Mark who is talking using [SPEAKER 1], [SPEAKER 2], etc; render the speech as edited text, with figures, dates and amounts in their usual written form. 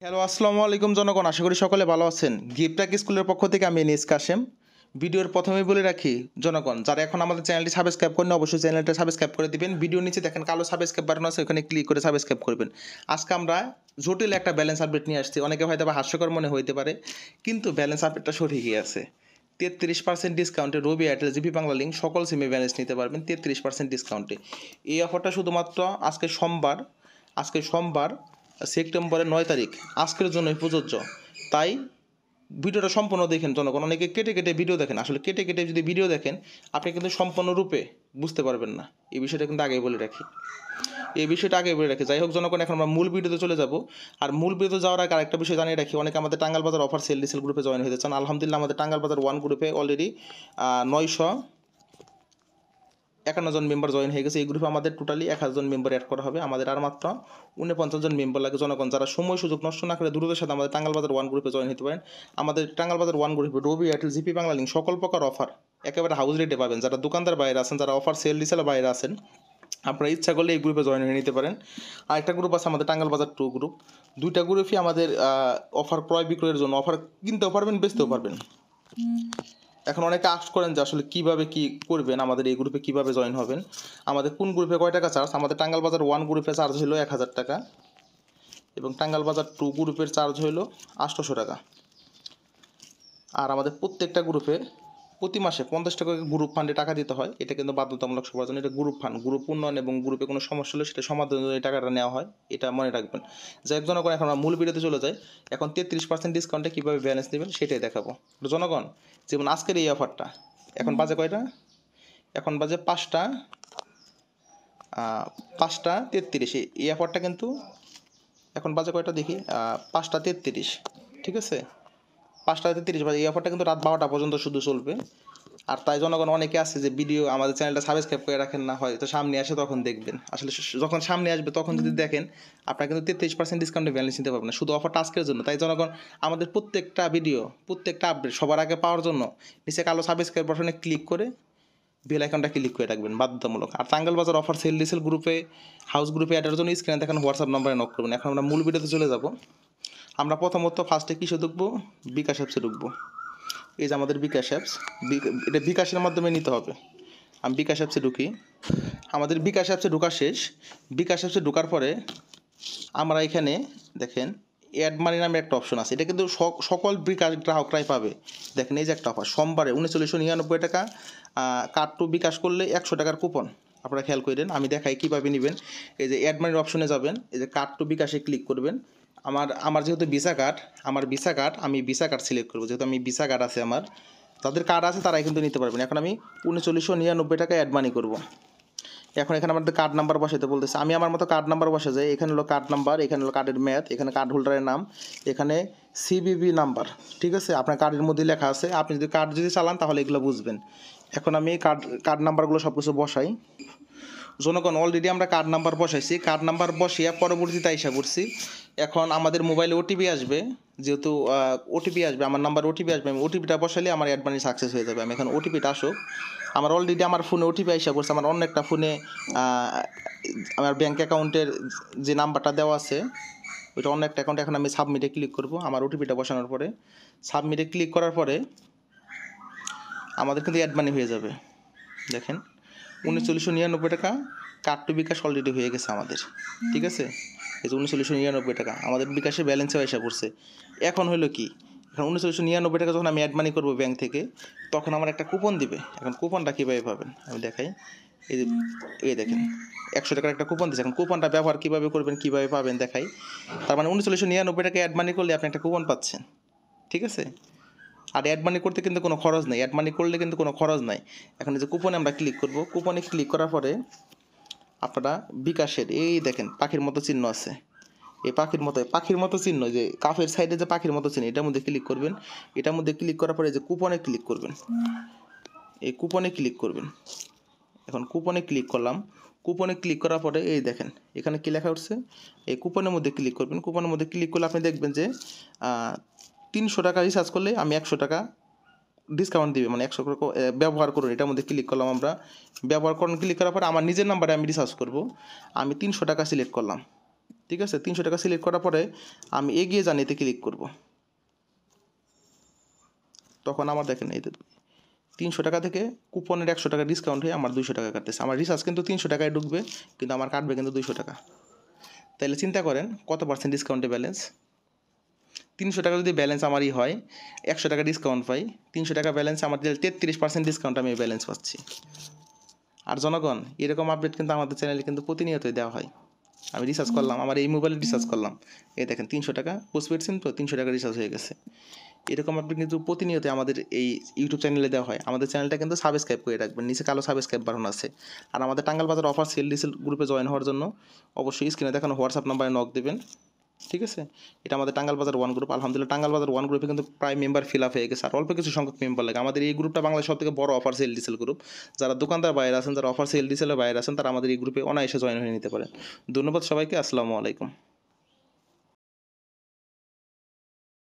[SPEAKER 1] Hello, আসসালামু আলাইকুম জনগণ। আশা করি সকলে ভালো আছেন। গিফটাক স্কুলের পক্ষ থেকে আমি এনিস কাশেম। ভিডিওর প্রথমেই বলে রাখি জনগণ, যারা এখন আমাদের চ্যানেলটি সাবস্ক্রাইব করেন অবশ্যই চ্যানেলটা সাবস্ক্রাইব করে দিবেন। ভিডিওর নিচে দেখেন কালো সাবস্ক্রাইব বাটন আছে, ওখানে ক্লিক করে সাবস্ক্রাইব করবেন। আজকে আমরা জটিল একটা ব্যালেন্স আপডেট নিয়ে আসছি। অনেকে হয়তো বা হাস্যকর মনে হইতে পারে, কিন্তু ব্যালেন্স আপডেটটা সঠিকই আছে। 33% ডিসকাউন্টে রবি এয়ারটেল জিপি বাংলা লিঙ্ক সকল সিমে ব্যালেন্স নিতে পারবেন 33% ডিসকাউন্টে। এই অফারটা শুধুমাত্র আজকে সোমবার সেপ্টেম্বরের 9 তারিখ আজকের জন্যই প্রযোজ্য। তাই ভিডিওটা সম্পূর্ণ দেখেন জনগণ। অনেকে কেটে কেটে ভিডিও দেখেন, আসলে কেটে কেটে যদি ভিডিও দেখেন আপনি কিন্তু সম্পূর্ণরূপে বুঝতে পারবেন না। এই বিষয়টা কিন্তু আগেই বলে রাখি। যাই হোক জনগণ, এখন আমরা মূল ভিডিওতে চলে যাব। আর মূল ভিডিওতে যাওয়ার আগে আরেকটা বিষয় জানিয়ে রাখি, অনেকে আমাদের টাঙ্গাল বাজার অফার সেল ডিসেল গ্রুপে জয়েন হতে চান। আলহামদুলিল্লাহ, আমাদের টাঙ্গাল বাজার 1 গ্রুপে অলরেডি 951 জন মেম্বার জয়েন হয়ে গেছে। এই গ্রুপে আমাদের টোটালি 1000 জন মেম্বার অ্যাড করা হবে। আমাদের আর মাত্র 49 জন মেম্বার লাগে। জনগণ, যারা সময় সুযোগ নষ্ট না করে দ্রুতের সাথে আমাদের টাঙ্গাল বাজার 1 গ্রুপে জয়েন হতে পারেন। আমাদের টাঙ্গাল বাজার 1 গ্রুপে রবি এয়ারটেল জিপি বাংলা লিঙ্ক সকল প্রকার অফার একেবারে হাউস রেটে পাবেন। যারা দোকানদার বাইরে আছেন, যারা অফার সেল ডিসেলের বাইরে আছেন, আপনারা ইচ্ছা করলে এই গ্রুপে জয়েন হয়ে নিতে পারেন। আর একটা গ্রুপ আছে আমাদের টাঙ্গাল বাজার 2 গ্রুপ। দুইটা গ্রুপই আমাদের অফার ক্রয় বিক্রয়ের জন্য। অফার কিনতেও পারবেন, বেচতেও পারবেন। এখন অনেকে আস্ক করেন যে আসলে কীভাবে কী করবেন, আমাদের এই গ্রুপে কীভাবে জয়েন হবেন, আমাদের কোন গ্রুপে কয় টাকা চার্জ। আমাদের টাঙ্গাল বাজার 1 গ্রুপে চার্জ হলো 1000 টাকা এবং টাঙ্গাল বাজার 2 গ্রুপের চার্জ হলো 800 টাকা। আর আমাদের প্রত্যেকটা গ্রুপে প্রতি মাসে 50 টাকা গ্রুপ ফান্ডে টাকা দিতে হয়। এটা কিন্তু বাধ্যতামূলক সবার জন্য। এটা গ্রুপ ফান্ড, গ্রুপ উন্নয়ন এবং গ্রুপে কোনো সমস্যা হলে সেটা সমাধানের জন্য এই টাকাটা নেওয়া হয়। এটা মনে রাখবেন। যাই হোক জনগণ, এখন আমরা মূল ভিডিওতে চলে যাই। এখন 33% ডিসকাউন্টে কীভাবে ব্যালেন্স দেবেন সেটাই দেখাবো জনগণ। যেমন আজকের এই অফারটা, এখন বাজে কয়টা? এখন বাজে 5টা 33। এই অফারটা কিন্তু এখন বাজে কয়টা দেখি, 5টা 33, ঠিক আছে। 5টা 33 বাজে। এই অফারটা কিন্তু রাত 12টা পর্যন্ত শুধু চলবে। আর তাই জনগণ, অনেকে আছে যে ভিডিও আমাদের চ্যানেলটা সাবস্ক্রাইব করে রাখেন না, হয়তো সামনে আসে তখন দেখবেন। আসলে যখন সামনে আসবে তখন যদি দেখেন, আপনারা কিন্তু 33% ডিসকাউন্টে ব্যালেন্স নিতে পারবেন না, শুধু অফারটা আজকের জন্য। তাই জনগণ, আমাদের প্রত্যেকটা ভিডিও, প্রত্যেকটা আপডেট সবার আগে পাওয়ার জন্য নিচে কালো সাবস্ক্রাইব বাটনে ক্লিক করে বেল আইকনটা ক্লিক করে রাখবেন, বাধ্যতামূলক। আর টাঙ্গাল বাজার অফার সেল ডিসেল গ্রুপে হাউস গ্রুপে অ্যাডের জন্য স্ক্রিনে দেখেন হোয়াটসঅ্যাপ নাম্বারে নক করবেন। এখন আমরা মূল ভিডিওতে চলে যাব। আমরা প্রথমত ফার্স্টে কিসে ঢুকবো? বিকাশ অ্যাপসে ঢুকবো। এই যে আমাদের বিকাশ অ্যাপস, এটা বিকাশের মাধ্যমে নিতে হবে। আমি বিকাশ অ্যাপসে ঢুকি। আমাদের বিকাশ অ্যাপসে ঢোকা শেষ। বিকাশ অ্যাপসে ঢোকার পরে আমরা এখানে দেখেন অ্যাড মানি নামে একটা অপশন আছে। এটা কিন্তু সকল বিকাশ গ্রাহকরাই পাবে। দেখেন এই যে একটা অফার, সোমবারে 3999 টাকা কার্ড টু বিকাশ করলে 100 টাকার কুপন। আপনারা খেয়াল করেন, আমি দেখাই কীভাবে নেবেন। এই যে অ্যাড মানির অপশনে যাবেন, এই যে কার্ড টু বিকাশে ক্লিক করবেন। আমার যেহেতু ভিসা কার্ড, আমি ভিসা কার্ড সিলেক্ট করবো। যেহেতু আমি ভিসা কার্ড আছে আমার, যাদের কার্ড আছে তারাই কিন্তু নিতে পারবেন। এখন আমি 3999 টাকা অ্যাড মানি করবো। এখন এখানে আমাদের কার্ড নাম্বার বসাতে বলতেছে। আমি আমার মতো কার্ড নাম্বার বসে যাই। এখানে হলো কার্ড নাম্বার, এখানে হলো কার্ডের মেয়াদ, এখানে কার্ড হোল্ডারের নাম, এখানে সিবিবি নাম্বার, ঠিক আছে। আপনার কার্ডের মধ্যে লেখা আছে। আপনি যদি কার্ড চালান তাহলে এগুলো বুঝবেন। এখন আমি কার্ড নাম্বারগুলো সব কিছু বসাই। জনগণ, অলরেডি আমরা কার্ড নাম্বার বসাইছি। কার্ড নাম্বার বসিয়ে পরবর্তীতে আইসা করছি। এখন আমাদের মোবাইলে ওটিপি আসবে। যেহেতু ওটিপি আসবে, আমার নাম্বার ওটিপি আসবে, আমি ওটিপিটা বসালে আমার অ্যাড মানি সাকসেস হয়ে যাবে। আমি এখন ওটিপিটা আসুক। আমার অলরেডি আমার ফোনে ওটিপি আইসা করছে। আমার অন্য একটা ফোনে আমার ব্যাঙ্ক অ্যাকাউন্টের যে নাম্বারটা দেওয়া আছে ওইটা অন্য একটা অ্যাকাউন্টে। এখন আমি সাবমিটে ক্লিক করব। আমার ওটিপিটা বসানোর পরে সাবমিটে ক্লিক করার পরে আমাদের কিন্তু অ্যাড মানি হয়ে যাবে। দেখেন 3999 টাকা কার্ড টু বিকাশ অলরেডি হয়ে গেছে আমাদের, ঠিক আছে। এই যে 3999 টাকা আমাদের বিকাশে ব্যালেন্সে পয়সা পড়ছে। এখন হলো কি, এখন 3999 টাকা যখন আমি অ্যাড মানি করবো ব্যাঙ্ক থেকে, তখন আমার একটা কুপন দিবে। এখন কুপনটা কীভাবে পাবেন আমি দেখাই। এই দেখেন 100 টাকার একটা কুপন দিচ্ছে। এখন কুপনটা ব্যবহার কীভাবে করবেন, কীভাবে পাবেন দেখাই। তার মানে 3999 টাকা অ্যাড মানি করলে আপনি একটা কুপন পাচ্ছেন, ঠিক আছে। আর অ্যাড মানি করতে কিন্তু কোনো খরচ নেই। অ্যাড মানি করলে কিন্তু কোনো খরচ নাই। এখন এই যে কুপনে আমরা ক্লিক করব। কুপনে ক্লিক করার পরে আপনারা বিকাশের এই দেখেন পাখির মতো চিহ্ন আছে। এই পাখির মতো চিহ্ন, যে কাফের সাইডে যে পাখির মতো চিহ্ন, এটার মধ্যে ক্লিক করবেন। এটার মধ্যে ক্লিক করার পরে যে কুপনে ক্লিক করবেন, এই কুপনে ক্লিক করবেন। এখন কুপনে ক্লিক করলাম। কুপনে ক্লিক করার পরে এই দেখেন এখানে কী লেখা উঠছে, এই কুপনের মধ্যে ক্লিক করবেন। কুপনের মধ্যে ক্লিক করলে আপনি দেখবেন যে 300 টাকা রিচার্জ করলে আমি 100 টাকা ডিসকাউন্ট দিবে, মানে 100 টাকা ব্যবহার করুন। এটার মধ্যে ক্লিক করলাম আমরা। ব্যবহার করুন ক্লিক করার পরে আমার নিজের নাম্বারে আমি রিচার্জ করব। আমি 300 টাকা সিলেক্ট করলাম। ঠিক আছে, 300 টাকা সিলেক্ট করার পরে আমি এগিয়ে জানিতে ক্লিক করব। তখন আমার দেখেন এই 300 টাকা থেকে কুপনের 100 টাকা ডিসকাউন্ট হয়ে আমার 200 টাকা কাটতেছে। আমার রিচার্জ কিন্তু 300 টাকায় ঢুকবে, কিন্তু আমার কাটবে কিন্তু 200 টাকা। তাহলে চিন্তা করেন কত পার্সেন্ট ডিসকাউন্টে ব্যালেন্স। 300 টাকা যদি ব্যালেন্স আমারই হয়, 100 টাকা ডিসকাউন্ট পাই, 300 টাকা ব্যালেন্স আমার দিলে 33% ডিসকাউন্ট আমি ব্যালেন্স পাচ্ছি। আর জনগণ, এরকম আপডেট কিন্তু আমাদের চ্যানেলে কিন্তু প্রতিনিয়তই দেওয়া হয়। আমি রিচার্জ করলাম, আমার এই মোবাইলে রিচার্জ করলাম, এই দেখেন 300 টাকা পোস্টপেড সিম তো 300 টাকা রিচার্জ হয়ে গেছে। এরকম আপডেট কিন্তু প্রতিনিয়ত আমাদের এই ইউটিউব চ্যানেলে দেওয়া হয়। আমাদের চ্যানেলটা কিন্তু সাবস্ক্রাইব করে রাখবেন, নিচে কালো সাবস্ক্রাইব বাটন আছে। আর আমাদের টাঙ্গাইল বাজার অফার সেল ডিসেল গ্রুপে জয়েন হওয়ার জন্য অবশ্যই স্ক্রিনে দেখানো হোয়াটসঅ্যাপ নাম্বারে নক দেবেন। ঠিক আছে, এটা আমাদের টাঙ্গাইল বাজার 1 গ্রুপ। আলহামদুলিল্লাহ টাঙ্গাইল বাজার 1 গ্রুপে কিন্তু প্রায় মেম্বার ফিল আপ হয়ে গেছে, আর অল্প কিছু সংখ্যক মেম্বার লাগে। আমাদের এই গ্রুপটা বাংলাদেশের সব থেকে বড় অফার সেল ডিসেল গ্রুপ। যারা দোকানদার বাইরে আছেন, যারা অফার সেল ডিসেলের বাইরে আছেন, তারা আমাদের এই গ্রুপে অনায়াসে জয়েন হয়ে নিতে পারেন। ধন্যবাদ সবাইকে, আসসালামু আলাইকুম।